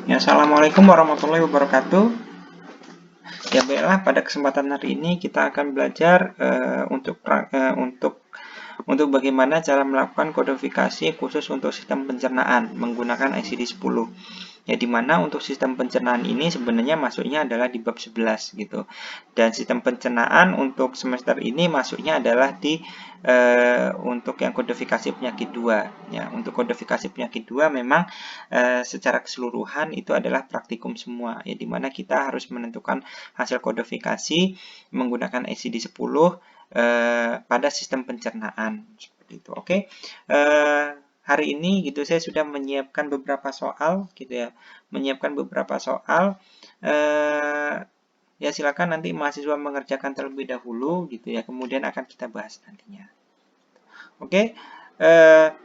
Ya, assalamualaikum warahmatullahi wabarakatuh. Ya, baiklah, pada kesempatan hari ini kita akan belajar untuk bagaimana cara melakukan kodifikasi khusus untuk sistem pencernaan menggunakan ICD-10. Ya, dimana untuk sistem pencernaan ini sebenarnya masuknya adalah di bab 11 gitu. Dan sistem pencernaan untuk semester ini masuknya adalah di untuk yang kodifikasi penyakit 2. Ya, untuk kodifikasi penyakit 2 memang secara keseluruhan itu adalah praktikum semua. Ya, dimana kita harus menentukan hasil kodifikasi menggunakan ICD-10 pada sistem pencernaan seperti itu. Oke. Hari ini gitu saya sudah menyiapkan beberapa soal gitu ya. Menyiapkan beberapa soal ya silakan nanti mahasiswa mengerjakan terlebih dahulu gitu ya. Kemudian akan kita bahas nantinya. Oke.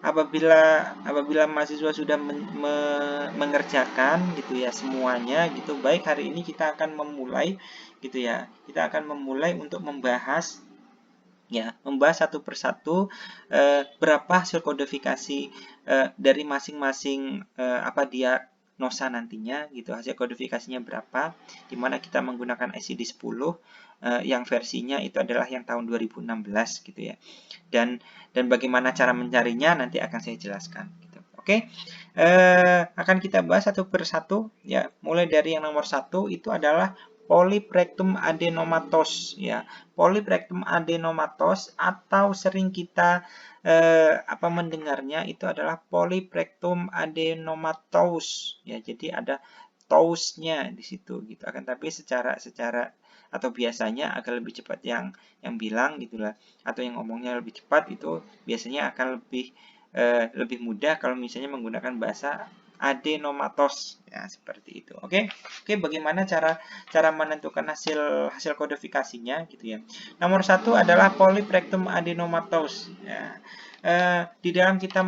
Apabila mahasiswa sudah mengerjakan gitu ya semuanya gitu, baik hari ini kita akan memulai gitu ya. Kita akan memulai untuk membahas satu persatu berapa hasil kodifikasi dari masing-masing diagnosa nantinya gitu, hasil kodifikasinya berapa, dimana kita menggunakan ICD-10 yang versinya itu adalah yang tahun 2016 gitu ya. Dan bagaimana cara mencarinya nanti akan saya jelaskan gitu. Oke. Akan kita bahas satu persatu ya, mulai dari yang nomor 1 itu adalah polyprectum adenomatos ya. Polyprectum adenomatos atau sering kita mendengarnya itu adalah polyprectum adenomatous ya. Jadi ada tousnya di situ gitu. Akan tapi secara atau biasanya agak lebih cepat yang bilang gitulah, atau yang ngomongnya lebih cepat itu biasanya akan lebih mudah kalau misalnya menggunakan bahasa adenomatos ya, seperti itu. Oke. Bagaimana cara menentukan hasil kodifikasinya gitu ya. Nomor 1 adalah polyprectum adenomatos ya. Di dalam kita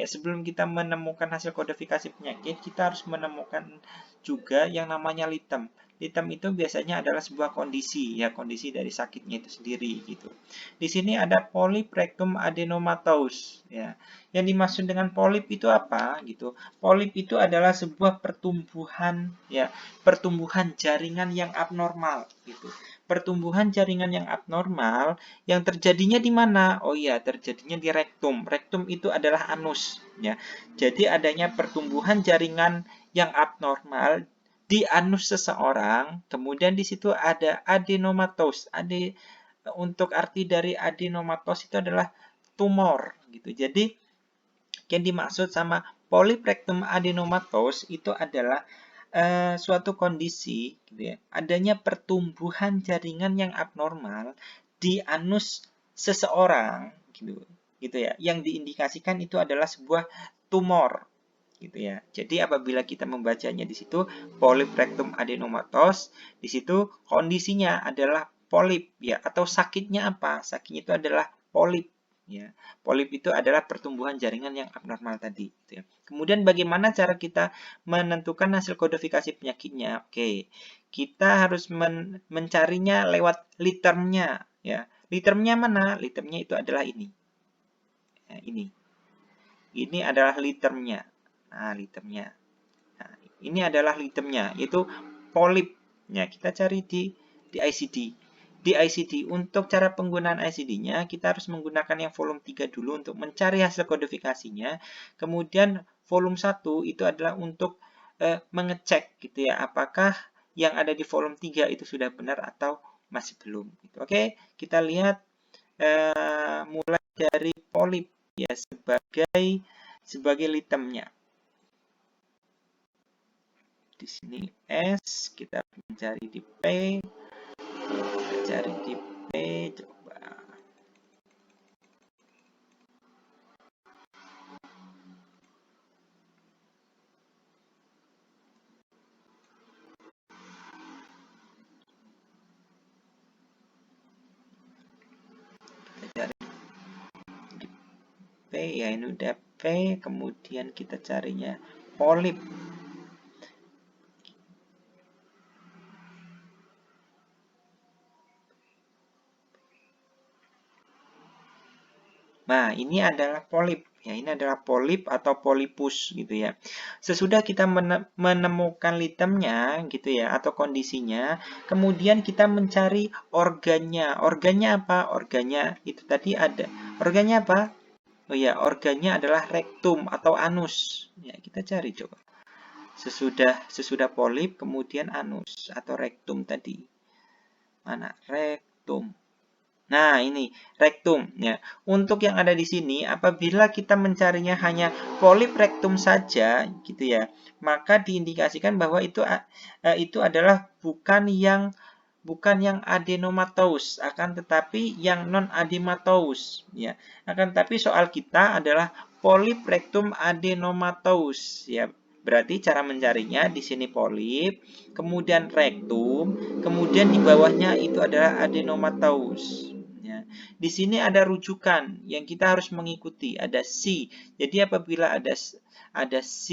sebelum kita menemukan hasil kodifikasi penyakit, kita harus menemukan juga yang namanya litem. Litem itu biasanya adalah sebuah kondisi ya, kondisi dari sakitnya itu sendiri gitu. Di sini ada polyprectum adenomatous ya. Yang dimaksud dengan polip itu apa gitu? Polip itu adalah sebuah pertumbuhan ya, pertumbuhan jaringan yang abnormal gitu. Pertumbuhan jaringan yang abnormal yang terjadinya di mana? Oh iya, terjadinya di rektum. Rektum itu adalah anus ya. Jadi adanya pertumbuhan jaringan yang abnormal di anus seseorang, kemudian di situ ada adenomatos. Untuk arti dari adenomatos itu adalah tumor gitu. Jadi yang dimaksud sama polyprectum adenomatos itu adalah suatu kondisi gitu ya, adanya pertumbuhan jaringan yang abnormal di anus seseorang gitu ya. Yang diindikasikan itu adalah sebuah tumor gitu ya. Jadi apabila kita membacanya di situ polyprectum adenomatos, di situ kondisinya adalah polip ya, atau sakitnya apa? Sakitnya itu adalah polip ya. Polip itu adalah pertumbuhan jaringan yang abnormal tadi gitu ya. Kemudian bagaimana cara kita menentukan hasil kodifikasi penyakitnya? Oke. Kita harus mencarinya lewat litermnya ya. Litermnya mana? Litermnya itu adalah ini. Ya, ini. Ini adalah litermnya. Nah, litermnya. Nah, ini adalah litermnya, yaitu polip. Ya, kita cari di ICD. Di ICD, untuk cara penggunaan ICD-nya, kita harus menggunakan yang volume 3 dulu untuk mencari hasil kodifikasinya. Kemudian volume 1 itu adalah untuk mengecek gitu ya, apakah yang ada di volume 3 itu sudah benar atau masih belum. Gitu. Oke, kita lihat mulai dari polip ya sebagai litemnya. Di sini S, kita mencari di P, kita cari di P, coba. Kita cari di P, ya ini udah P, kemudian kita carinya polip. Nah, ini adalah polip. Ya, ini adalah polip atau polipus gitu ya. Sesudah kita menemukan litemnya gitu ya atau kondisinya, kemudian kita mencari organnya. Organnya apa? Organnya itu tadi ada. Organnya apa? Oh ya, organnya adalah rektum atau anus. Ya, kita cari coba. Sesudah polip kemudian anus atau rektum tadi. Mana? Rektum. Nah, ini rektum ya. Untuk yang ada di sini, apabila kita mencarinya hanya polip rektum saja, gitu ya, maka diindikasikan bahwa itu adalah bukan yang adenomatous, akan tetapi yang non adematous ya. Akan tetapi soal kita adalah polip rektum adenomatous ya. Berarti cara mencarinya di sini polip, kemudian rektum, kemudian di bawahnya itu adalah adenomatous. Ya. Di sini ada rujukan yang kita harus mengikuti, ada C. Jadi apabila ada C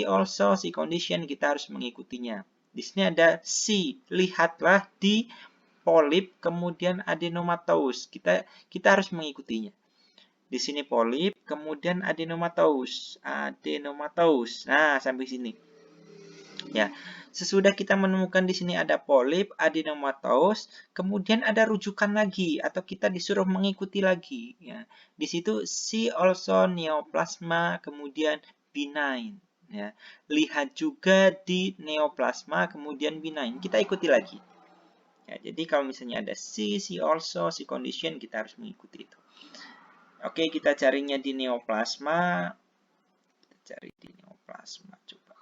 also, C condition, kita harus mengikutinya. Di sini ada C. Lihatlah di polip kemudian adenomatous. Kita harus mengikutinya. Di sini polip, kemudian adenomatous. Adenomatous. Nah, sampai sini. Ya. Sesudah kita menemukan di sini ada polip, adenomatous, kemudian ada rujukan lagi atau kita disuruh mengikuti lagi. Ya. Di situ see also neoplasma, kemudian benign. Ya. Lihat juga di neoplasma, kemudian benign. Kita ikuti lagi. Ya, jadi kalau misalnya ada see also, see condition, kita harus mengikuti itu. Oke, kita carinya di neoplasma. Kita cari di neoplasma, coba.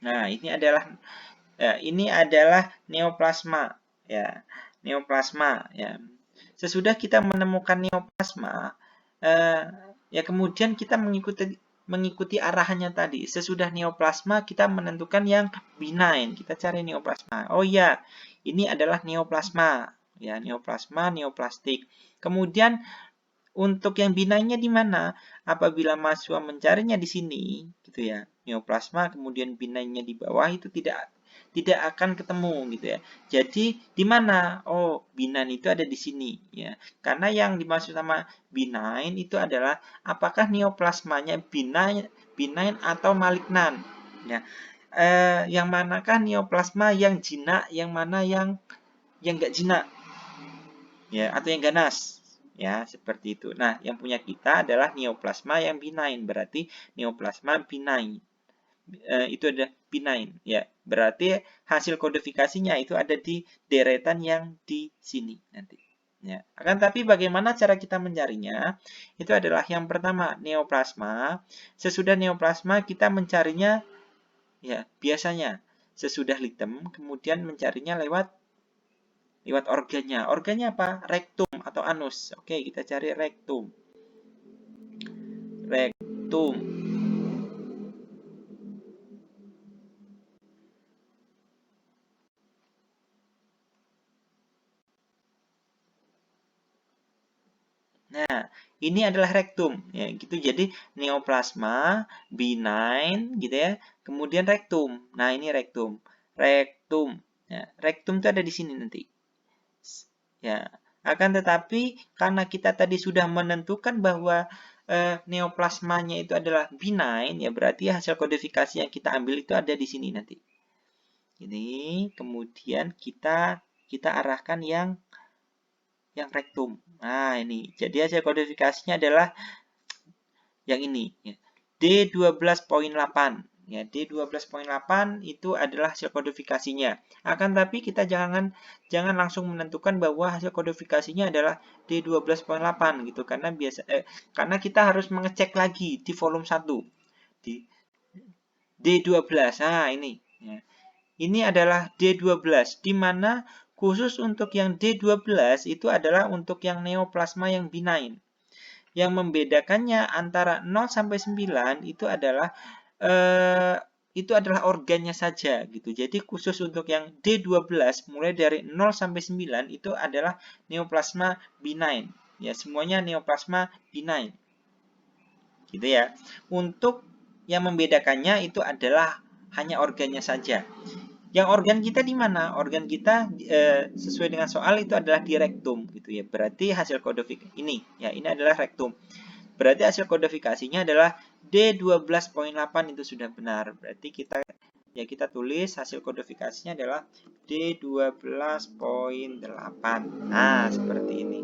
Nah, ini adalah neoplasma ya. Neoplasma ya. Sesudah kita menemukan neoplasma ya kemudian kita mengikuti arahannya tadi. Sesudah neoplasma kita menentukan yang benign. Kita cari neoplasma. Oh ya, ini adalah neoplasma ya, neoplasma, neoplastik. Kemudian untuk yang binainnya di mana? Apabila mahasiswa mencarinya di sini, gitu ya, neoplasma, kemudian binainnya di bawah itu tidak akan ketemu, gitu ya. Jadi di mana? Oh, binain itu ada di sini, ya. Karena yang dimaksud sama binain itu adalah apakah neoplasmanya binain atau malignan, ya. Yang manakah neoplasma yang jinak, yang mana yang nggak jinak, ya, atau yang ganas. Ya, seperti itu. Nah, yang punya kita adalah neoplasma yang benign, berarti neoplasma benign. Itu ada benign, ya. Berarti hasil kodifikasinya itu ada di deretan yang di sini nanti. Ya. Akan tapi bagaimana cara kita mencarinya? Itu adalah yang pertama, neoplasma. Sesudah neoplasma kita mencarinya ya, biasanya sesudah litem, kemudian mencarinya lewat organnya. Organnya apa? Rektum atau anus. Oke, kita cari rektum. Rektum. Nah, ini adalah rektum ya, gitu. Jadi neoplasma, benign gitu ya. Kemudian rektum. Nah, ini rektum. Rektum. Ya, rektum itu ada di sini nanti. Ya, akan tetapi karena kita tadi sudah menentukan bahwa neoplasmanya itu adalah benign, ya berarti hasil kodifikasi yang kita ambil itu ada di sini nanti. Ini kemudian kita arahkan yang rektum. Nah, ini. Jadi hasil kodifikasinya adalah yang ini, ya. D12.8. Ya, D12.8 itu adalah hasil kodifikasinya. Akan tapi kita jangan langsung menentukan bahwa hasil kodifikasinya adalah D12.8 gitu karena kita harus mengecek lagi di volume 1 di D12. Nah, ini ya. Ini adalah D12 di mana khusus untuk yang D12 itu adalah untuk yang neoplasma yang benign. Yang membedakannya antara 0 sampai 9 itu adalah organnya saja gitu. Jadi khusus untuk yang D12 mulai dari 0 sampai 9 itu adalah neoplasma benign. Ya, semuanya neoplasma benign. Gitu ya. Untuk yang membedakannya itu adalah hanya organnya saja. Yang organ kita di mana? Organ kita sesuai dengan soal itu adalah di rektum gitu ya. Berarti hasil kodifikasi ini ya, ini adalah rektum. Berarti hasil kodifikasinya adalah D12.8 itu sudah benar. Berarti kita tulis hasil kodifikasinya adalah D12.8. Nah, seperti ini.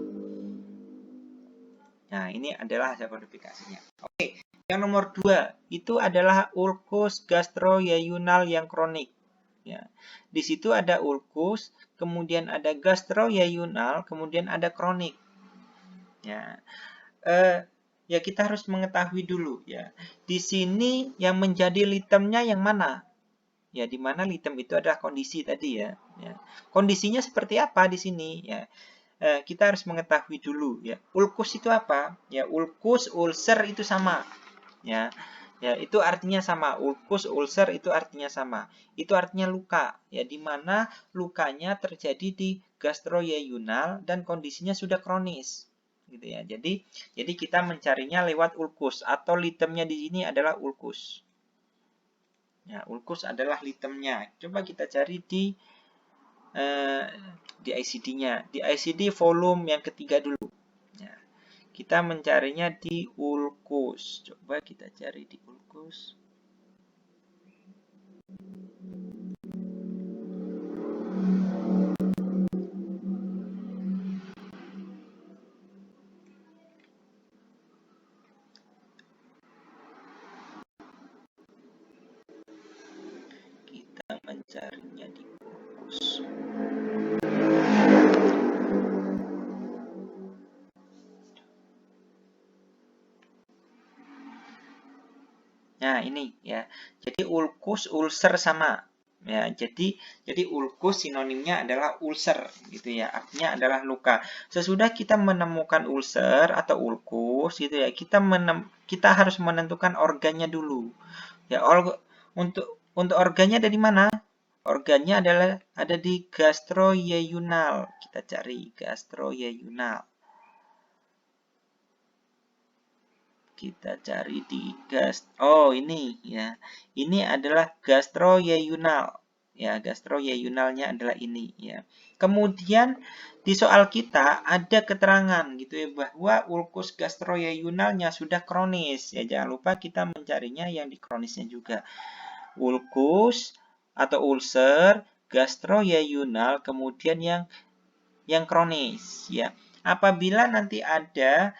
Nah, ini adalah hasil kodifikasinya. Oke, yang nomor 2 itu adalah ulkus gastroyayunal yang kronik. Ya, di situ ada ulkus, kemudian ada gastroyayunal, kemudian ada kronik. Ya, ya kita harus mengetahui dulu ya. Di sini yang menjadi litemnya yang mana? Ya, di mana litem itu adalah kondisi tadi ya. Ya. Kondisinya seperti apa di sini? Ya, kita harus mengetahui dulu ya. Ulkus itu apa? Ya, ulkus, ulcer itu sama. Ya. Ya, itu artinya sama. Ulkus, ulcer itu artinya sama. Itu artinya luka. Ya, di mana lukanya terjadi di gastroyayunal dan kondisinya sudah kronis. Gitu ya. Jadi kita mencarinya lewat ulkus atau litemnya di sini adalah ulkus. Ya, ulkus adalah litemnya. Coba kita cari di ICD-nya. Di ICD volume yang ketiga dulu. Ya, kita mencarinya di ulkus. Coba kita cari di ulkus. Kita mencarinya di ulkus. Nah, ini ya. Jadi ulkus, ulcer sama. Ya, jadi ulkus sinonimnya adalah ulcer gitu ya. Artinya adalah luka. Sesudah kita menemukan ulcer atau ulkus gitu ya, kita harus menentukan organnya dulu. Ya, untuk organnya ada di mana? Organnya ada di gastroyayunal. Kita cari gastroyayunal. Kita cari di oh ini ya. Ini adalah gastroyayunal. Ya, gastroyayunalnya adalah ini ya. Kemudian di soal kita ada keterangan gitu ya bahwa ulkus gastroyayunalnya sudah kronis. Ya, jangan lupa kita mencarinya yang di kronisnya juga. Ulkus atau ulcer, gastroyayunal, kemudian yang kronis ya. Apabila nanti ada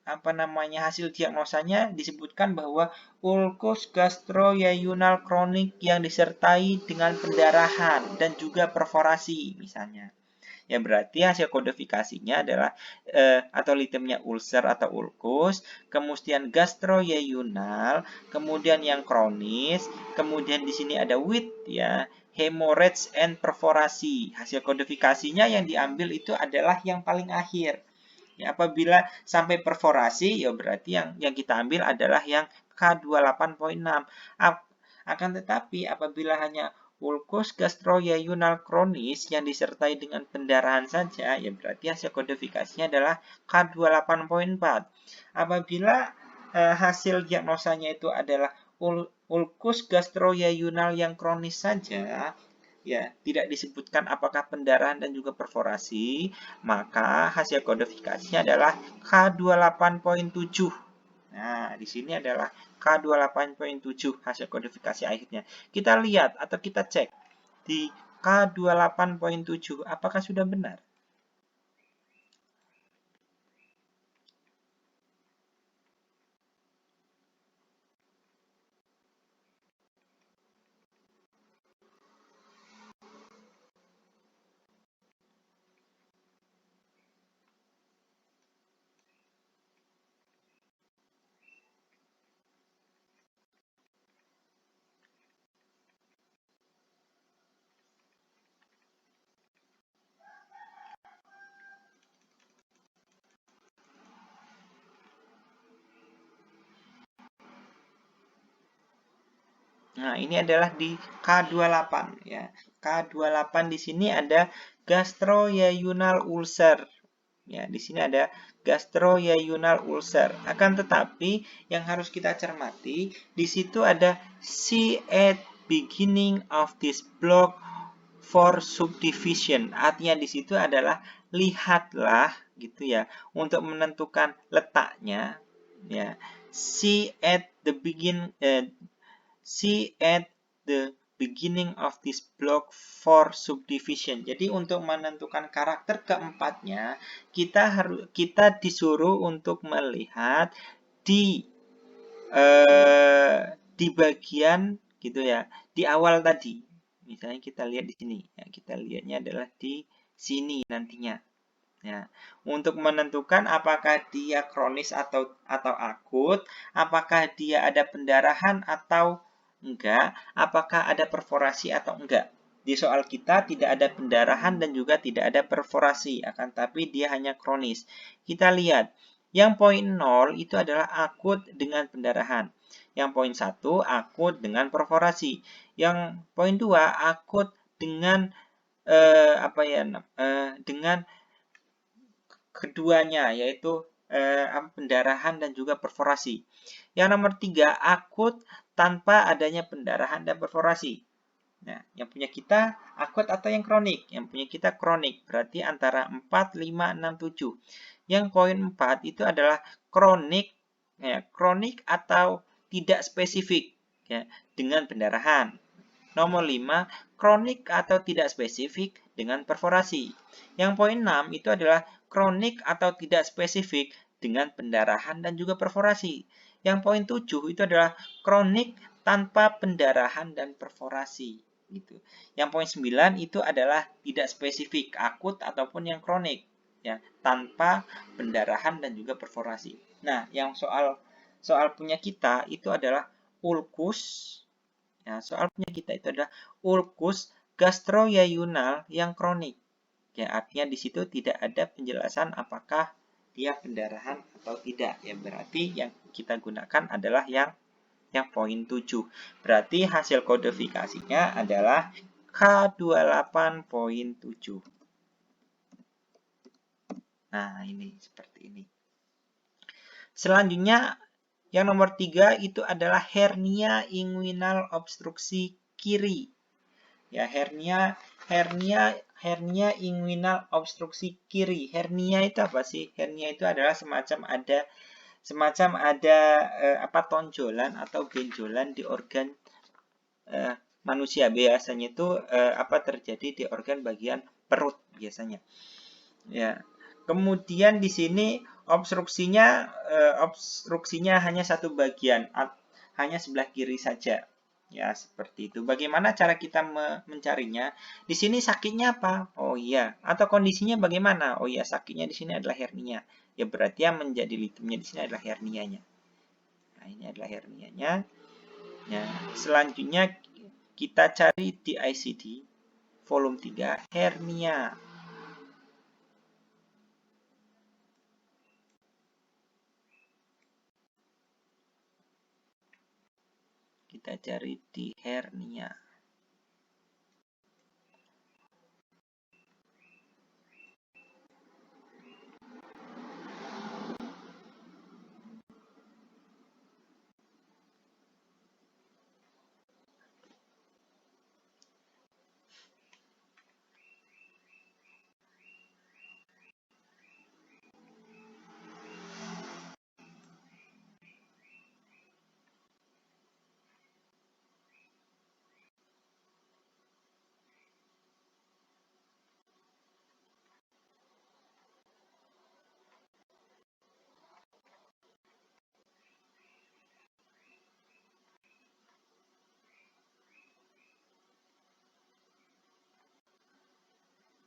hasil diagnosanya disebutkan bahwa ulkus gastroyayunal kronik yang disertai dengan pendarahan dan juga perforasi misalnya. Ya, berarti hasil kodifikasinya adalah atau litemnya ulcer atau ulkus, kemudian gastroyayunal, kemudian yang kronis, kemudian di sini ada with ya, hemorrhage and perforasi. Hasil kodifikasinya yang diambil itu adalah yang paling akhir. Ya, apabila sampai perforasi, ya berarti yang kita ambil adalah yang K28.6. Akan tetapi apabila hanya ulkus gastroyayunal kronis yang disertai dengan pendarahan saja, ya berarti hasil kodifikasinya adalah K28.4. Apabila hasil diagnosanya itu adalah ulkus gastroyayunal yang kronis saja, ya tidak disebutkan apakah pendarahan dan juga perforasi, maka hasil kodifikasinya adalah K28.7. Nah, di sini adalah K28.7 hasil kodifikasi akhirnya. Kita lihat atau kita cek di K28.7 apakah sudah benar. Nah, ini adalah di K28 ya. K28 di sini ada gastroyayunal ulcer. Ya, di sini ada gastroyayunal ulcer. Akan tetapi yang harus kita cermati, di situ ada beginning of this block for subdivision. Artinya di situ adalah lihatlah gitu ya untuk menentukan letaknya ya. See at the beginning of this block for subdivision. Jadi untuk menentukan karakter keempatnya kita disuruh untuk melihat di bagian gitu ya, di awal tadi. Misalnya kita lihat di sini, ya, kita lihatnya adalah di sini nantinya. Ya, untuk menentukan apakah dia kronis atau akut, apakah dia ada pendarahan atau enggak, apakah ada perforasi atau enggak. Di soal kita tidak ada pendarahan dan juga tidak ada perforasi, akan tapi dia hanya kronis. Kita lihat, yang poin 0 itu adalah akut dengan pendarahan. Yang poin 1 akut dengan perforasi. Yang poin 2 akut dengan dengan keduanya, yaitu pendarahan dan juga perforasi. Yang nomor 3 akut tanpa adanya pendarahan dan perforasi. Nah, yang punya kita akut atau yang kronik? Yang punya kita kronik, berarti antara 4, 5, 6, 7. Yang poin 4 itu adalah kronik, ya, kronik atau tidak spesifik, ya, dengan pendarahan. Nomor 5, kronik atau tidak spesifik dengan perforasi. Yang poin 6 itu adalah kronik atau tidak spesifik dengan pendarahan dan juga perforasi. Yang poin 7 itu adalah kronik tanpa pendarahan dan perforasi. Gitu. Yang poin 9 itu adalah tidak spesifik, akut ataupun yang kronik, ya, tanpa pendarahan dan juga perforasi. Nah, yang soal punya kita itu adalah ulkus. Ya, soal punya kita itu adalah ulkus gastroyayunal yang kronik. Ya, artinya di situ tidak ada penjelasan apakah dia pendarahan atau tidak. Ya, berarti yang kita gunakan adalah yang poin 7. Berarti hasil kodifikasinya adalah K28.7. Nah, ini seperti ini. Selanjutnya, yang nomor 3 itu adalah hernia inguinal obstruksi kiri. Ya, hernia inguinal obstruksi kiri. Hernia itu apa sih? Hernia itu adalah semacam ada tonjolan atau benjolan di organ manusia. Biasanya itu terjadi di organ bagian perut biasanya. Ya. Kemudian di sini obstruksinya hanya satu bagian, hanya sebelah kiri saja. Ya, seperti itu. Bagaimana cara kita mencarinya? Di sini sakitnya apa? Oh iya. Atau kondisinya bagaimana? Oh iya, sakitnya di sini adalah hernia. Ya, berarti yang menjadi litumnya di sini adalah hernianya. Nah, ini adalah hernianya. Ya, selanjutnya kita cari di ICD volume 3 hernia. Kita cari di hernia.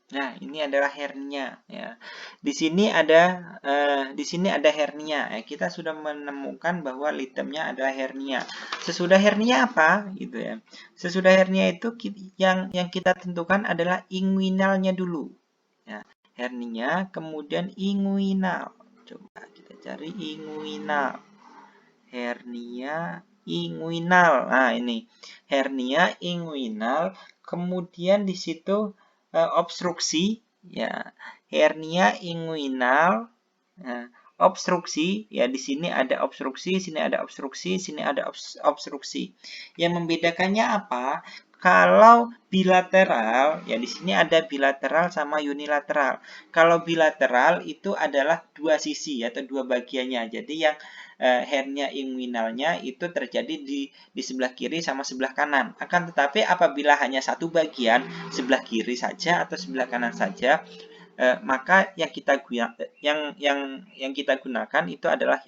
Nah, ini adalah hernia ya. Di sini ada hernia. Kita sudah menemukan bahwa litemnya adalah hernia. Sesudah hernia apa gitu ya. Sesudah hernia itu yang kita tentukan adalah inguinalnya dulu. Ya, hernia kemudian inguinal. Coba kita cari inguinal. Hernia inguinal. Nah, ini hernia inguinal, kemudian di situ obstruksi, ya, hernia inguinal, obstruksi, ya di sini ada obstruksi, sini ada obstruksi, sini ada obstruksi. Yang membedakannya apa? Kalau bilateral, ya di sini ada bilateral sama unilateral. Kalau bilateral itu adalah dua sisi atau dua bagiannya. Jadi yang hernia inguinalnya itu terjadi di sebelah kiri sama sebelah kanan. Akan tetapi apabila hanya satu bagian, sebelah kiri saja atau sebelah kanan saja, maka yang kita gunakan itu adalah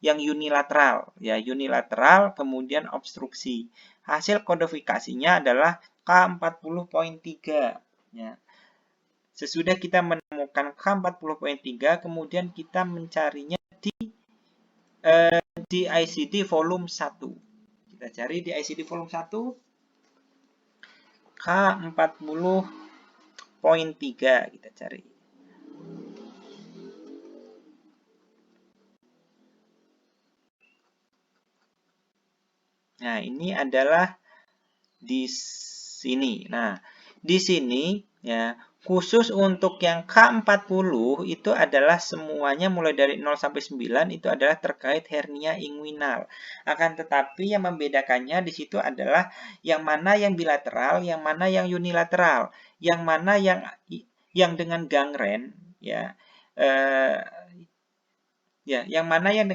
yang unilateral, ya unilateral kemudian obstruksi. Hasil kodifikasinya adalah K40.3, ya. Sesudah kita menemukan K40.3, kemudian kita mencarinya di ICD volume 1. Kita cari di ICD volume 1 K40.3, kita cari. Nah, ini adalah di sini. Nah, di sini ya, khusus untuk yang K40 itu adalah semuanya mulai dari 0 sampai 9 itu adalah terkait hernia inguinal. Akan tetapi yang membedakannya di situ adalah yang mana yang bilateral, yang mana yang unilateral, yang mana yang dengan gangren, ya. Yang mana yang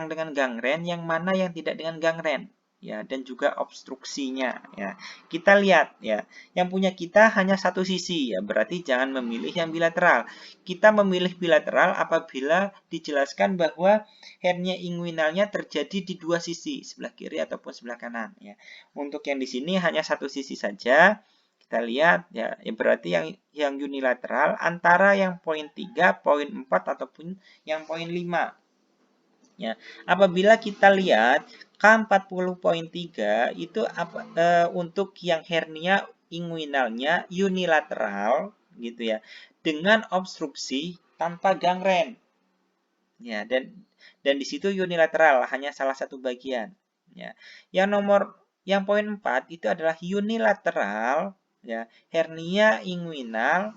dengan gangren, yang mana yang tidak dengan gangren, ya, dan juga obstruksinya, ya. Kita lihat, ya, yang punya kita hanya satu sisi, ya, berarti jangan memilih yang bilateral. Kita memilih bilateral apabila dijelaskan bahwa hernia inguinalnya terjadi di dua sisi, sebelah kiri ataupun sebelah kanan, ya. Untuk yang di sini hanya satu sisi saja. Kita lihat, ya, berarti yang unilateral antara yang poin 3, poin 4 ataupun yang poin 5. Ya, apabila kita lihat K40.3 itu untuk yang hernia inguinalnya unilateral gitu ya, dengan obstruksi tanpa gangren. Ya, dan di situ unilateral hanya salah satu bagian, ya. Yang poin 4 itu adalah unilateral, ya, hernia inguinal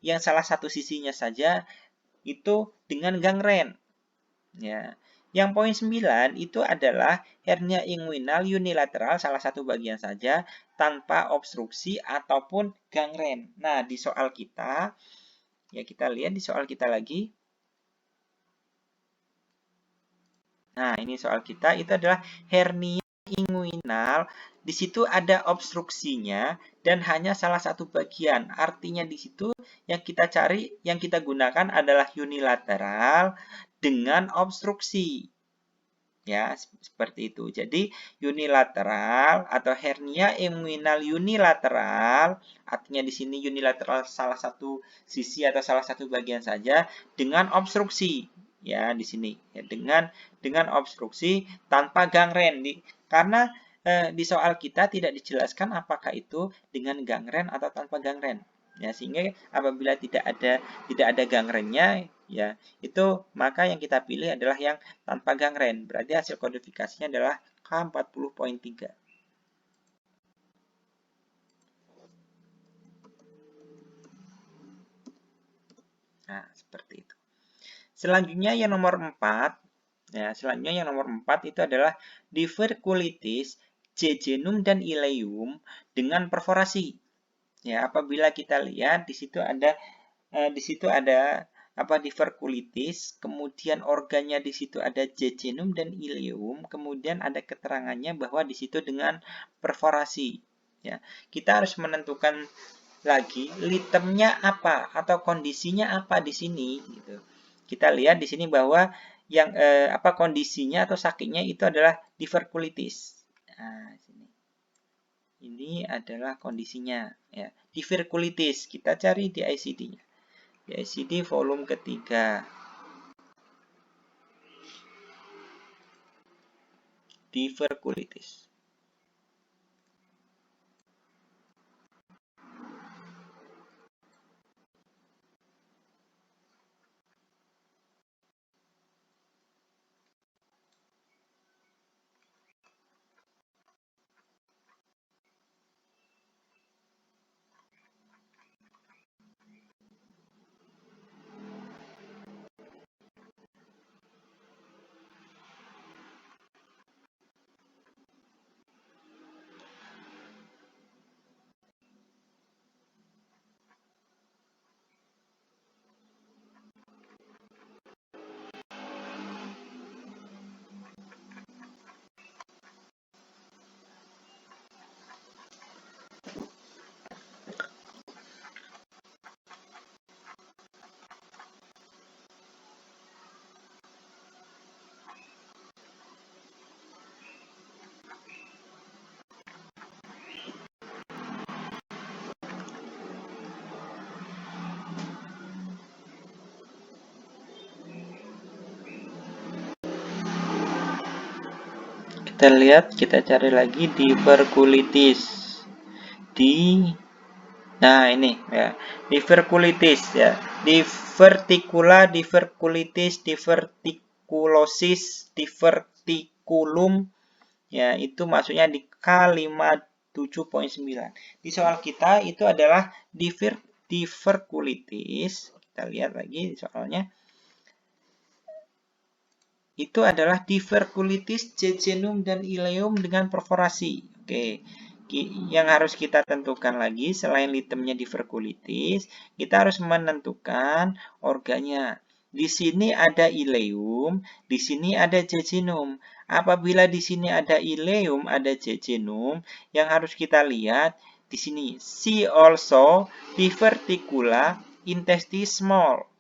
yang salah satu sisinya saja itu dengan gangren, ya. Yang poin 9 itu adalah hernia inguinal unilateral salah satu bagian saja tanpa obstruksi ataupun gangren. Nah, di soal kita, ya kita lihat di soal kita lagi. Nah, ini soal kita itu adalah hernia inguinal. Di situ ada obstruksinya dan hanya salah satu bagian. Artinya di situ yang kita cari, yang kita gunakan adalah unilateral dengan obstruksi. Ya, seperti itu. Jadi unilateral atau hernia inguinal unilateral, artinya di sini unilateral salah satu sisi atau salah satu bagian saja dengan obstruksi. Ya, di sini ya, dengan obstruksi tanpa gangren. Karena di soal kita tidak dijelaskan apakah itu dengan gangren atau tanpa gangren. Ya, sehingga apabila tidak ada gangrennya, ya itu maka yang kita pilih adalah yang tanpa gangren. Berarti hasil kodifikasinya adalah K40.3. Nah, seperti itu. Selanjutnya yang nomor 4, ya, itu adalah diverkulitis jejunum dan ileum dengan perforasi. Ya, apabila kita lihat di situ ada diverkulitis, kemudian organnya di situ ada jejunum dan ileum, kemudian ada keterangannya bahwa di situ dengan perforasi. Ya, kita harus menentukan lagi litemnya apa atau kondisinya apa di sini. Gitu. Kita lihat di sini bahwa yang kondisinya atau sakitnya itu adalah diverkulitis. Nah, ini adalah kondisinya. Ya, diverkulitis. Kita cari di ICD-nya. Di ICD volume ketiga. Diverkulitis. kita lihat, kita cari lagi diverculitis. Nah, ini ya, diverculitis ya. Diverticula, diverculitis, diverticulosis, diverticulum ya, itu maksudnya di K57.9. Di soal kita itu adalah diverculitis. Kita lihat lagi di soalnya. Itu adalah diverculitis jejunum dan ileum dengan perforasi. Oke. Yang harus kita tentukan lagi selain litemnya diverculitis, kita harus menentukan organnya. Di sini ada ileum, di sini ada jejunum. Apabila di sini ada ileum, ada jejunum, yang harus kita lihat di sini. See also diverticula intestine small.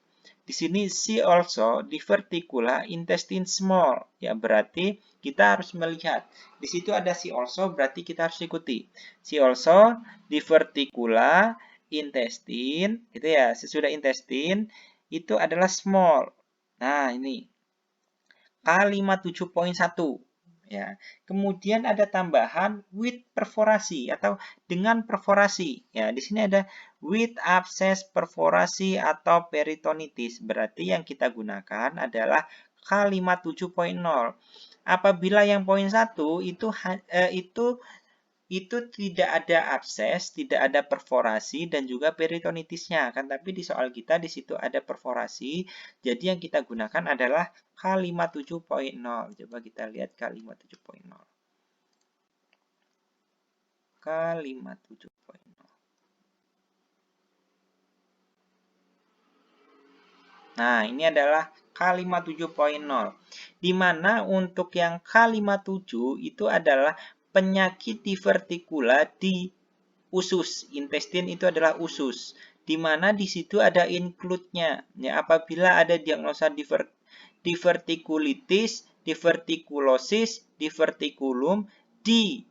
Di sini see also diverticula intestine small. Ya, berarti kita harus melihat. Di situ ada see also, berarti kita harus ikuti. See also diverticula intestine, itu ya, sesudah intestine itu adalah small. Nah, ini K57.1. Ya. Kemudian ada tambahan with perforasi atau dengan perforasi. Ya, di sini ada with abscess perforasi atau peritonitis. Berarti yang kita gunakan adalah K57.0. Apabila yang poin 1 itu tidak ada abses, tidak ada perforasi dan juga peritonitisnya kan, tapi di soal kita di situ ada perforasi. Jadi yang kita gunakan adalah K57.0. Coba kita lihat K57.0. K57.0. Nah, ini adalah K57.0. Di mana untuk yang K57 itu adalah penyakit divertikula di usus. Intestin itu adalah usus. Di mana di situ ada include-nya. Ya, apabila ada diagnosa divertikulitis, divertikulosis, divertikulum di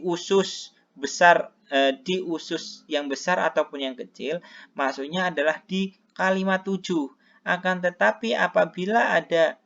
usus besar, di usus yang besar ataupun yang kecil, maksudnya adalah di K57. Akan tetapi apabila ada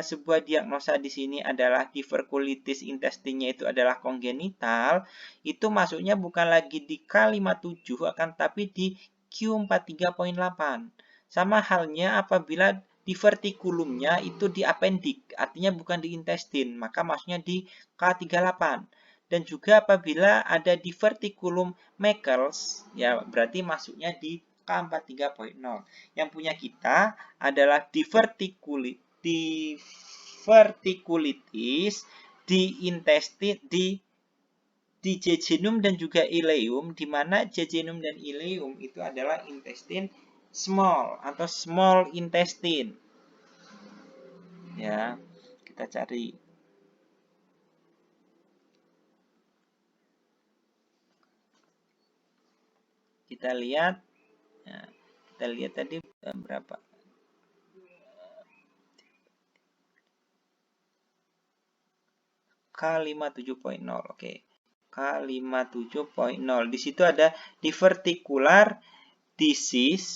sebuah diagnosa di sini adalah diverculitis intestinnya itu adalah kongenital, itu masuknya bukan lagi di K57 akan tapi di Q43.8. Sama halnya apabila divertikulumnya itu di appendix, artinya bukan di intestin, maka masuknya di K38. Dan juga apabila ada diverticulum Meckel's, ya berarti masuknya di K43.0. Yang punya kita adalah divertikulitis di intestin, di jejunum dan juga ileum, di mana jejunum dan ileum itu adalah intestin small atau small intestine. Ya, kita cari. Kita lihat. Ya, kita lihat tadi berapa. K57.0. Oke. K57.0. Di situ ada diverticular disease,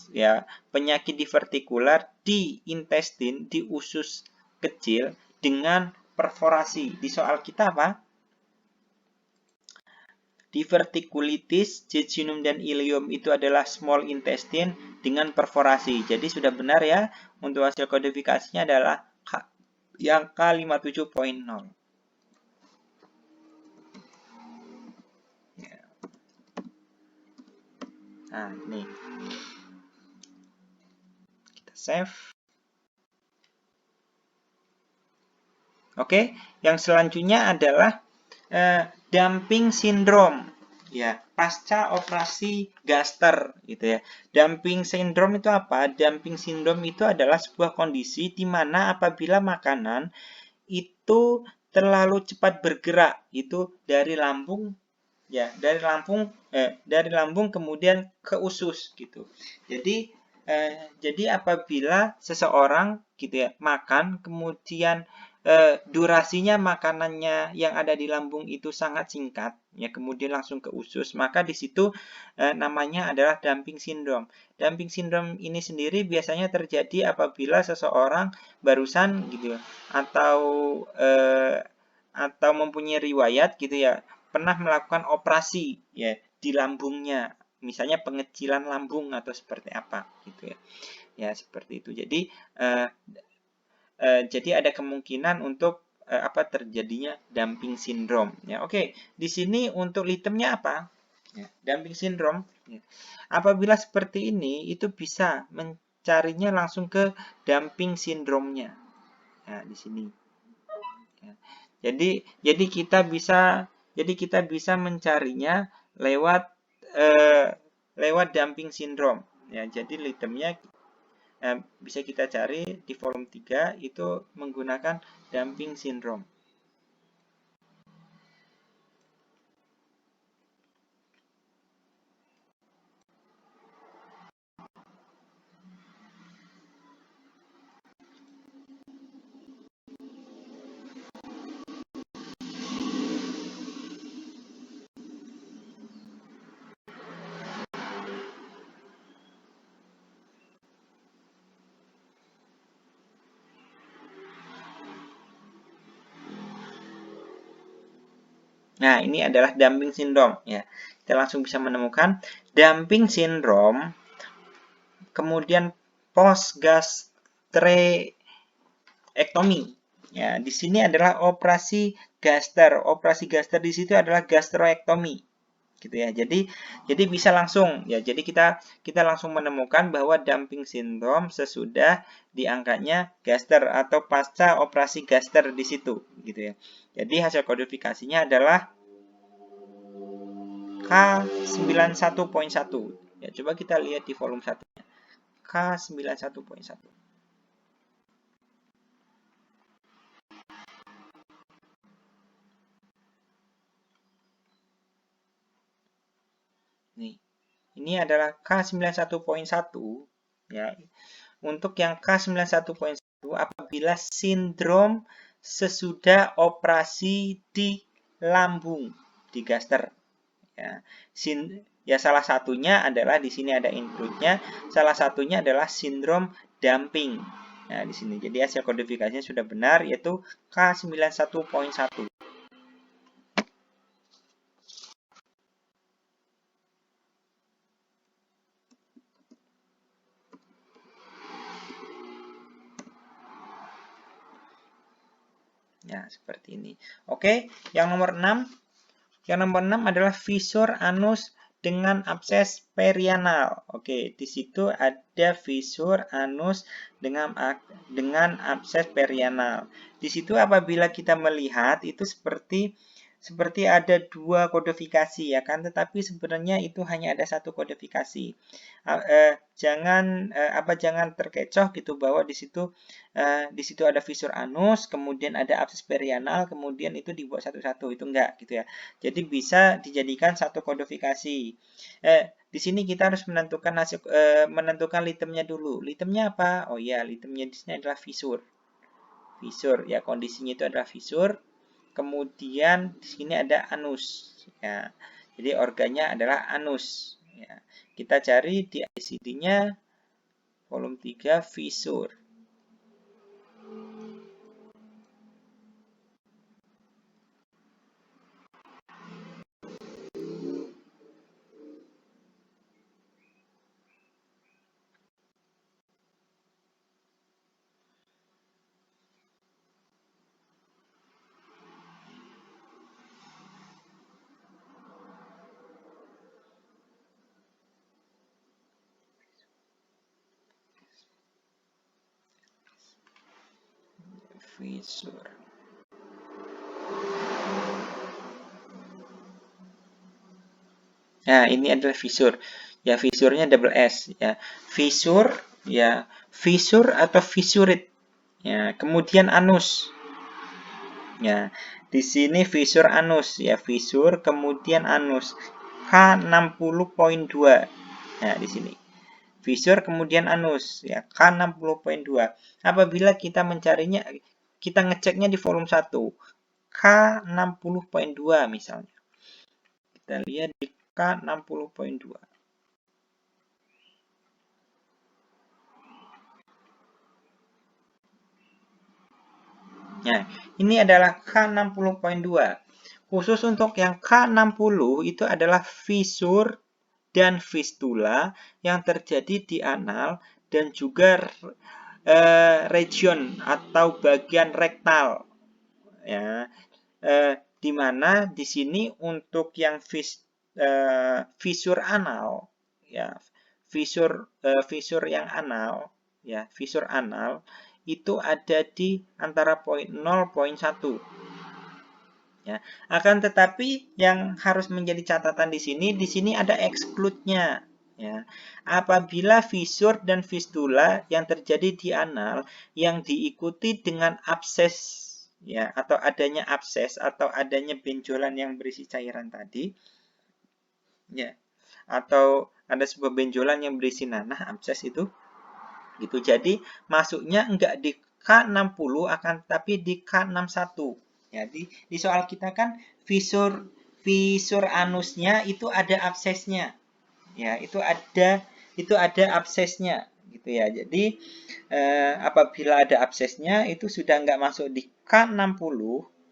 ya, penyakit divertikular di intestin, di usus kecil dengan perforasi. Di soal kita apa? Divertikulitis, jejunum dan ileum itu adalah small intestine dengan perforasi. Jadi sudah benar ya, untuk hasil kodifikasinya adalah yang K57.0. Nah, ini. Kita save. Oke, yang selanjutnya adalah dumping syndrome. Ya, pasca operasi gaster gitu ya. Dumping syndrome itu apa? Dumping syndrome itu adalah sebuah kondisi di mana apabila makanan itu terlalu cepat bergerak itu dari lambung, ya, dari lambung kemudian ke usus gitu. Jadi apabila seseorang gitu ya makan kemudian durasinya makanannya yang ada di lambung itu sangat singkat, ya kemudian langsung ke usus, maka di situ namanya adalah dumping syndrome. Dumping syndrome ini sendiri biasanya terjadi apabila seseorang barusan gitu ya, atau mempunyai riwayat gitu ya, pernah melakukan operasi ya di lambungnya, misalnya pengecilan lambung atau seperti apa gitu ya. Ya seperti itu. Jadi ada kemungkinan untuk terjadinya dumping syndrome. Ya, oke. Di sini untuk itemnya apa? Ya, dumping syndrome. Ya. Apabila seperti ini, itu bisa mencarinya langsung ke dumping syndrome-nya. Nah, di sini. Ya. Jadi kita bisa mencarinya lewat dumping syndrome. Ya, jadi itemnya bisa kita cari di volume 3 itu menggunakan dumping syndrome. Nah, ini adalah dumping syndrome ya. Kita langsung bisa menemukan dumping syndrome, kemudian post gastrectomy. Ya, di sini adalah operasi gaster. Operasi gaster di situ adalah gastrectomy. Gitu ya. Jadi bisa langsung ya. Jadi kita langsung menemukan bahwa dumping syndrome sesudah diangkatnya gaster atau pasca operasi gaster di situ gitu ya. Jadi hasil kodifikasinya adalah K91.1. Ya, coba kita lihat di volume 1-nya. K91.1. Nih. Ini adalah K91.1 ya. Untuk yang K91.1 apabila sindrom sesudah operasi di lambung, di gaster. Ya, salah satunya adalah di sini ada include-nya, salah satunya adalah sindrom dumping. Nah, di sini. Jadi hasil kodifikasinya sudah benar yaitu K91.1. Ya, seperti ini. Oke, yang nomor 6. Yang nomor 6 adalah fisur anus dengan abses perianal. Oke, di situ ada fisur anus dengan abses perianal. Di situ apabila kita melihat itu seperti ada dua kodifikasi ya kan, tetapi sebenarnya itu hanya ada satu kodifikasi. Jangan terkecoh gitu bahwa di situ ada fisur anus, kemudian ada abses perianal, kemudian itu dibuat satu-satu, itu enggak gitu ya. Jadi bisa dijadikan satu kodifikasi. Di sini kita harus menentukan litemnya dulu. Litemnya apa? Oh ya, litemnya di sini adalah fisur. Fisur ya, kondisinya itu adalah fisur. Kemudian di sini ada anus ya. Jadi organnya adalah anus ya. Kita cari di ICD-nya volume 3 fisur. Fisur. Nah, ini adalah fisur. Ya, fisurnya double S ya. Fisur ya, fisur atau fisurit. Ya, kemudian anus. Ya, di sini fisur anus ya, fisur kemudian anus. K60.2. Nah, di sini. Fisur kemudian anus ya, K60.2. Apabila kita mencarinya kita ngeceknya di volume 1, K60.2 misalnya. Kita lihat di K60.2. Nah, ini adalah K60.2. Khusus untuk yang K60 itu adalah fisur dan fistula yang terjadi di anal dan juga region atau bagian rektal. Ya, di mana di sini untuk yang fisur anal, ya, fisur yang anal, ya, fisur anal itu ada di antara poin 0, poin 1. Ya, akan tetapi yang harus menjadi catatan di sini ada exclude-nya. Ya, apabila fisur dan fistula yang terjadi di anal yang diikuti dengan abses, ya, atau adanya abses atau adanya benjolan yang berisi cairan tadi, ya, atau ada sebuah benjolan yang berisi nanah, abses itu, gitu. Jadi masuknya enggak di K60 akan tapi di K61. Jadi di soal kita kan fisur anusnya itu ada absesnya. Ya, itu ada absesnya gitu ya. Jadi apabila ada absesnya itu sudah enggak masuk di K60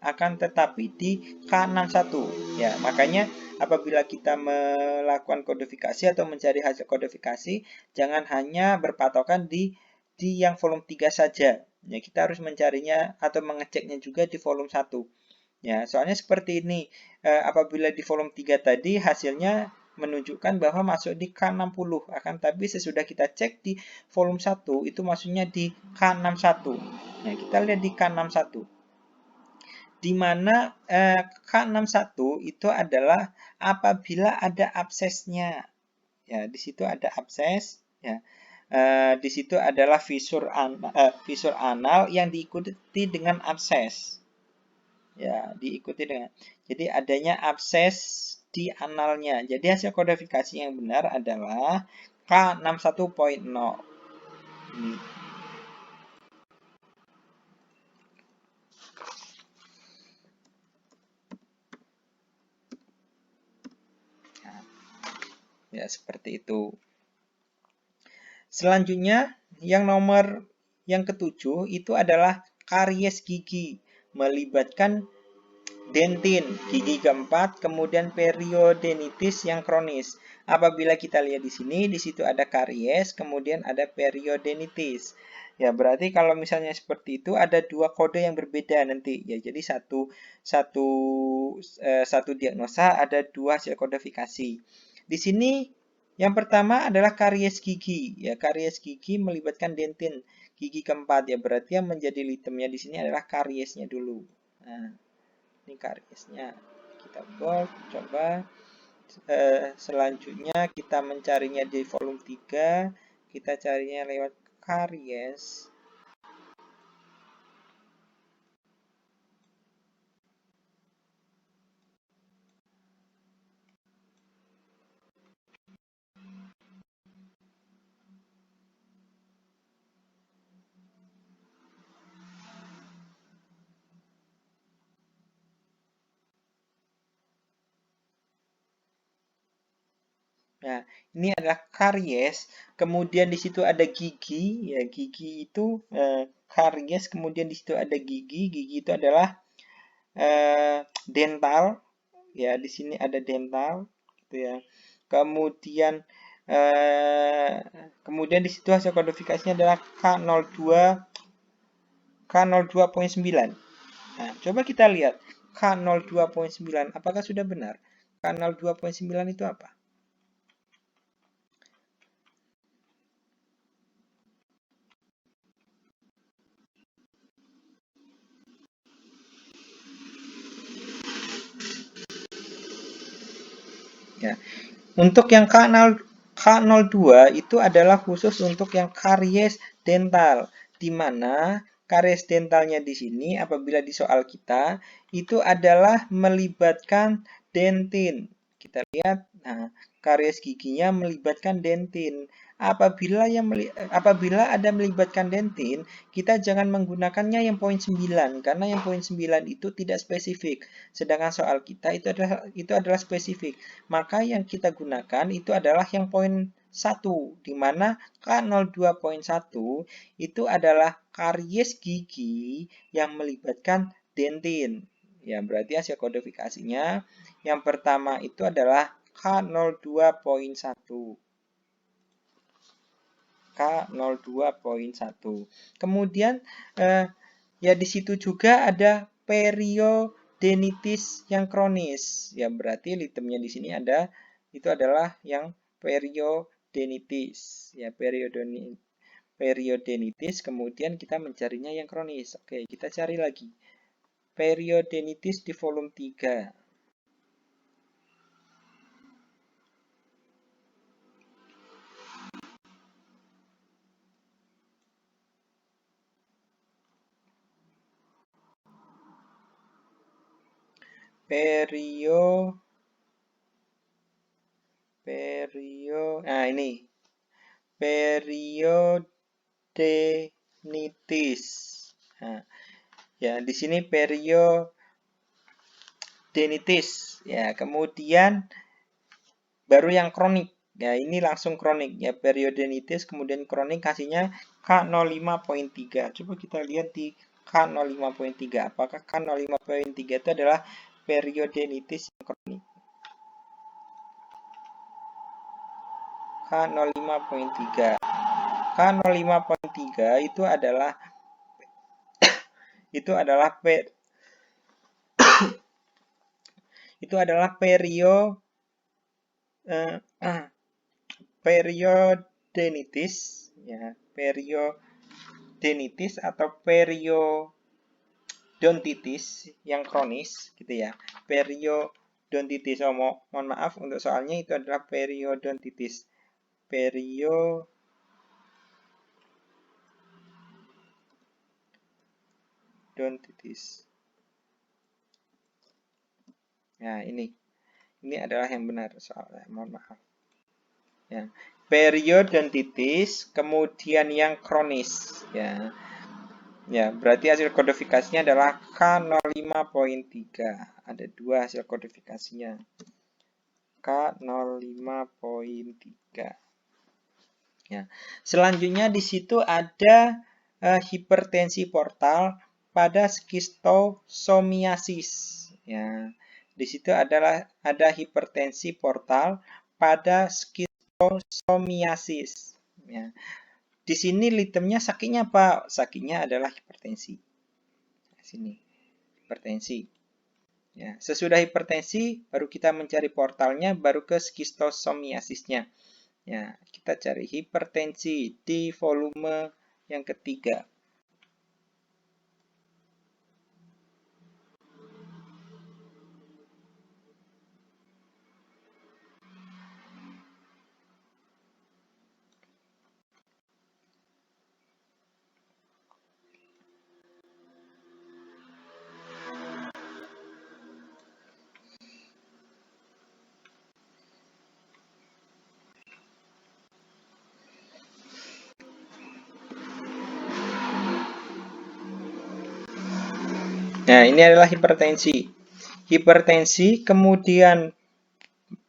akan tetapi di K61. Ya, makanya apabila kita melakukan kodifikasi atau mencari hasil kodifikasi, jangan hanya berpatokan di yang volume 3 saja. Ya, kita harus mencarinya atau mengeceknya juga di volume 1. Ya, soalnya seperti ini. Apabila di volume 3 tadi hasilnya menunjukkan bahwa masuk di K60. Akan tapi sesudah kita cek di volume 1 itu masuknya di K61. Nah, kita lihat di K61. Di mana K61 itu adalah apabila ada absesnya. Ya, di situ ada abses, ya. Di situ adalah fisur anal yang diikuti dengan abses. Ya, diikuti dengan. Jadi adanya abses di analnya. Jadi hasil kodifikasi yang benar adalah K61.0. Ini. Ya, seperti itu. Selanjutnya, yang ketujuh itu adalah karies gigi melibatkan dentin, gigi keempat, kemudian periodontitis yang kronis. Apabila kita lihat di situ ada karies, kemudian ada periodontitis. Ya, berarti kalau misalnya seperti itu ada dua kode yang berbeda nanti. Ya, jadi satu diagnosa ada dua hasil kodifikasi. Di sini yang pertama adalah karies gigi. Ya, karies gigi melibatkan dentin, gigi keempat. Ya, berarti yang menjadi itemnya di sini adalah kariesnya dulu. Nah, ini kariesnya. Kita bold, coba. Selanjutnya kita mencarinya di volume 3. Kita carinya lewat karies. Nah, ini adalah karies, kemudian di situ ada gigi, ya gigi itu karies, kemudian di situ ada gigi, gigi itu adalah dental, ya di sini ada dental, gitu ya. Kemudian di situ hasil kodifikasinya adalah K02.9. Nah, coba kita lihat K02.9, apakah sudah benar? K02.9 itu apa? Ya. Untuk yang K02 itu adalah khusus untuk yang karies dental, di mana karies dentalnya di sini apabila di soal kita itu adalah melibatkan dentin. Kita lihat, nah karies giginya melibatkan dentin. Apabila ada melibatkan dentin, kita jangan menggunakannya yang poin 9 karena yang poin 9 itu tidak spesifik. Sedangkan soal kita itu adalah spesifik. Maka yang kita gunakan itu adalah yang poin 1, di mana K02.1 itu adalah karies gigi yang melibatkan dentin. Ya, berarti hasil kodifikasinya yang pertama itu adalah K02.1. K02.1. Kemudian ya di situ juga ada periodenitis yang kronis. Ya berarti litemnya di sini ada itu adalah yang periodenitis. Ya periodenitis kemudian kita mencarinya yang kronis. Oke, kita cari lagi. Periodenitis di volume 3. Nah ini periodenitis. Nah, ya di sini periodenitis. Ya kemudian baru yang kronik. Ya ini langsung kronik. Ya periodenitis kemudian kronik kasihnya K05.3. Coba kita lihat di K05.3. Apakah K05.3 itu adalah periodenitis yang kronik? K05.3. K05.3 itu adalah periodenitis ya, periodenitis atau periodontitis yang kronis gitu ya. Periodontitis. Mohon maaf untuk soalnya itu adalah periodontitis. Periodontitis. Nah, ini adalah yang benar soalnya. Mohon maaf. Ya. Periodontitis, kemudian yang kronis. Ya. Ya, berarti hasil kodifikasinya adalah K05.3. Ada dua hasil kodifikasinya. K05.3. Ya. Selanjutnya di situ ada hipertensi portal pada skistosomiasis. Ya. Di situ ada hipertensi portal pada skistosomiasis. Ya. Di sini litemnya sakitnya apa? Sakitnya adalah hipertensi. Di sini hipertensi. Ya, sesudah hipertensi baru kita mencari portalnya, baru ke skistosomiasisnya. Ya, kita cari hipertensi di volume yang ketiga. Nah, ini adalah hipertensi. Hipertensi, kemudian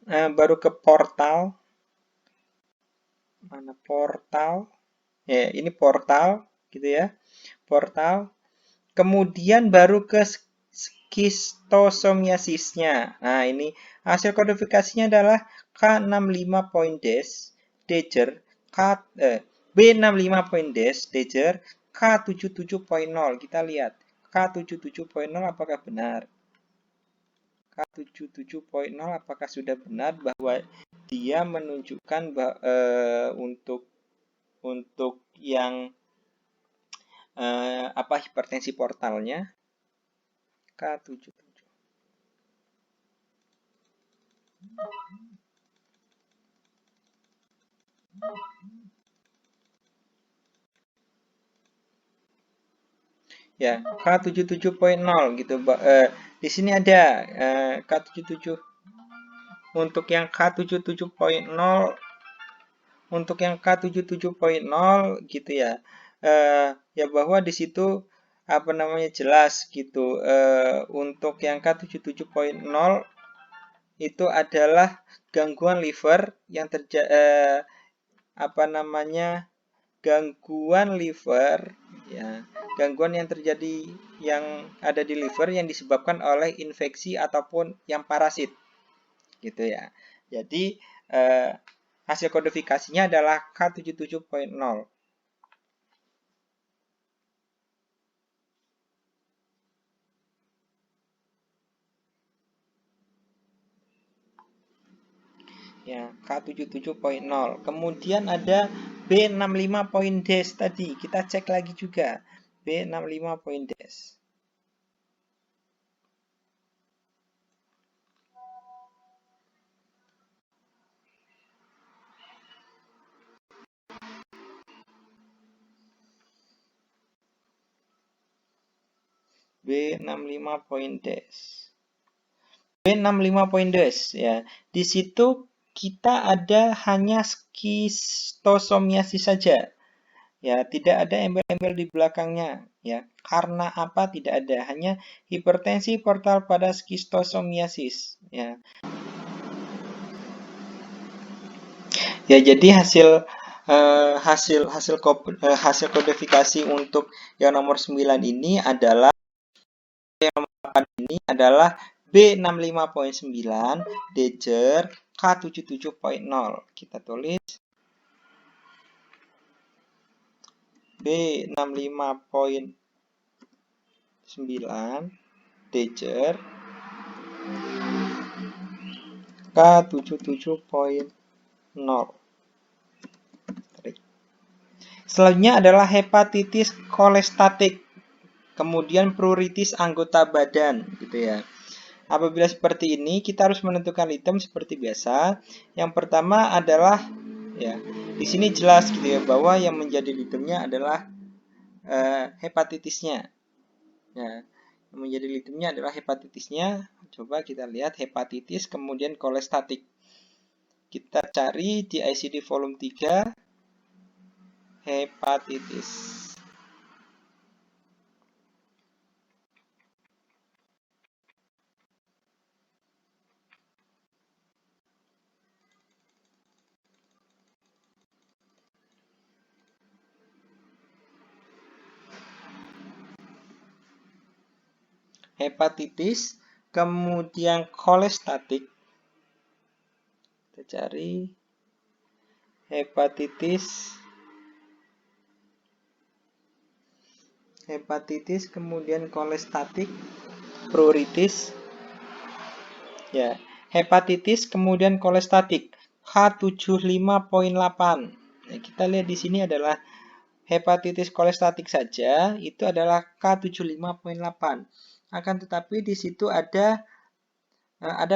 baru ke portal. Mana portal? Ya, ini portal, gitu ya. Portal. Kemudian baru ke skistosomiasisnya. Nah, ini hasil kodifikasinya adalah K65.dash, Dejer, B65.dash, Dejer, K77.0. Kita lihat. K77.0 apakah benar? K77.0 apakah sudah benar bahwa dia menunjukkan untuk yang hipertensi portalnya K77. Ya, K77.0 gitu. Di sini ada K77. untuk yang K77.0 gitu ya. Ya bahwa di situ apa namanya jelas gitu. Untuk yang K77.0 itu adalah gangguan liver yang gangguan liver ya, gangguan yang terjadi yang ada di liver yang disebabkan oleh infeksi ataupun yang parasit gitu ya. Jadi hasil kodifikasinya adalah K77.0. Ya, K77.0. Kemudian ada B65.des tadi. Kita cek lagi juga. B65.des. B65.des. B65.des ya. Di situ kita ada hanya skistosomiasis saja. Ya, tidak ada embel-embel di belakangnya ya. Karena apa? Tidak ada, hanya hipertensi portal pada skistosomiasis ya. Ya, jadi hasil kodifikasi untuk yang nomor 9 ini adalah B65.9 Dejer K77.0. Kita tulis B65.9 Dejer K77.0. Selanjutnya adalah hepatitis kolestatik, kemudian pruritis anggota badan, gitu ya. Apabila seperti ini, kita harus menentukan item seperti biasa. Yang pertama adalah, ya, di sini jelas gitu ya bahwa yang menjadi itemnya adalah hepatitisnya. Ya, yang menjadi itemnya adalah hepatitisnya. Coba kita lihat hepatitis, kemudian kolestatik. Kita cari di ICD volume 3. Hepatitis. Hepatitis, kemudian kolestatik. Kita cari hepatitis, kemudian kolestatik, pruritis. Ya, hepatitis kemudian kolestatik H75.8. Nah, kita lihat di sini adalah hepatitis kolestatik saja itu adalah K75.8. Akan tetapi di situ ada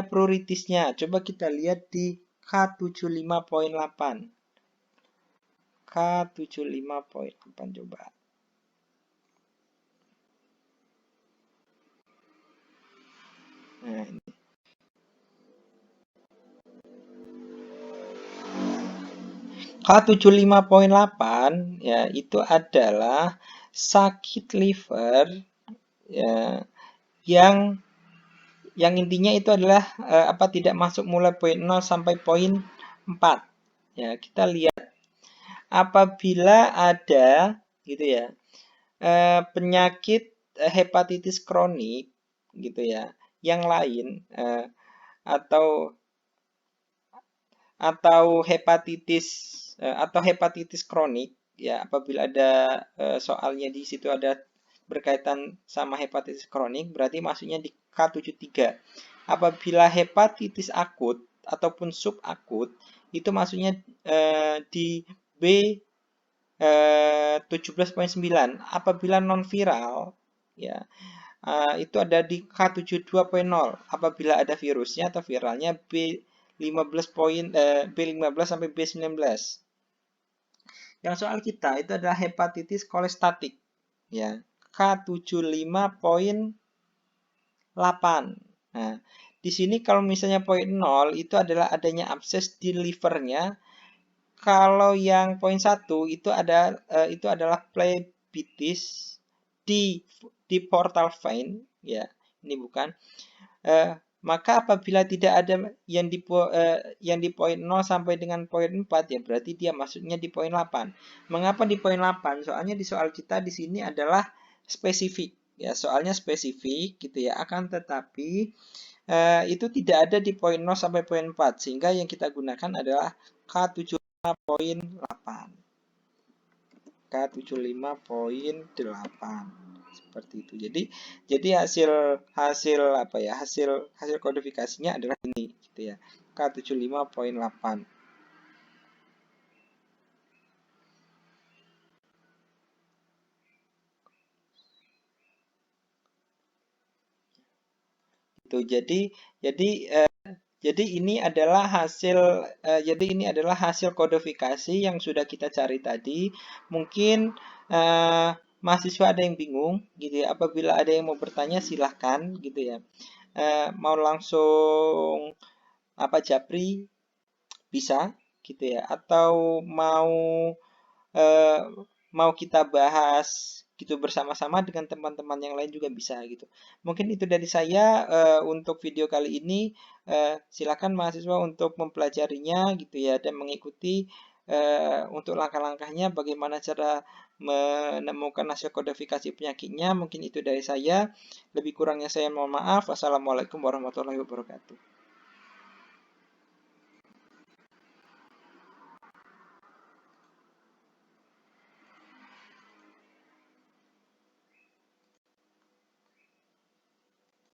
pruritisnya. Coba kita lihat di K75.8. K75.8 coba. Nah, ini. K75.8 ya itu adalah sakit liver ya, yang intinya itu adalah tidak masuk mulai poin 0 sampai poin 4. Ya, kita lihat apabila ada gitu ya penyakit hepatitis kronik gitu ya yang lain atau hepatitis kronik ya, apabila ada soalnya di situ ada berkaitan sama hepatitis kronik berarti maksudnya di K73. Apabila hepatitis akut ataupun subakut itu maksudnya di B 17.9. Apabila non viral ya itu ada di K72.0 apabila ada virusnya atau viralnya B15 sampai B19. Yang soal kita itu adalah hepatitis kolestatik ya, K75.8. Nah, di sini kalau misalnya poin 0 itu adalah adanya abses di livernya. Kalau yang poin 1 itu adalah phlebitis di portal vein, ya. Ini bukan. Maka apabila tidak ada yang di poin 0 sampai dengan poin 4, ya berarti dia masuknya di poin 8. Mengapa di poin 8? Soalnya di soal kita di sini adalah spesifik, ya, soalnya spesifik gitu ya. Akan tetapi itu tidak ada di poin 0 sampai poin 4, sehingga yang kita gunakan adalah K75.8. K75.8 seperti itu. Jadi hasil apa ya? Hasil kodifikasinya adalah ini gitu ya. K75.8. Itu jadi ini adalah hasil kodifikasi yang sudah kita cari tadi. Mungkin mahasiswa ada yang bingung gitu ya. Apabila ada yang mau bertanya silahkan gitu ya. Mau langsung apa japri bisa gitu ya. Atau eh, mau kita bahas gitu bersama-sama dengan teman-teman yang lain juga bisa gitu. Mungkin itu dari saya untuk video kali ini. Silakan mahasiswa untuk mempelajarinya gitu ya dan mengikuti untuk langkah-langkahnya bagaimana cara menemukan hasil kodifikasi penyakitnya. Mungkin itu dari saya. Lebih kurangnya saya mohon maaf. Wassalamualaikum warahmatullahi wabarakatuh.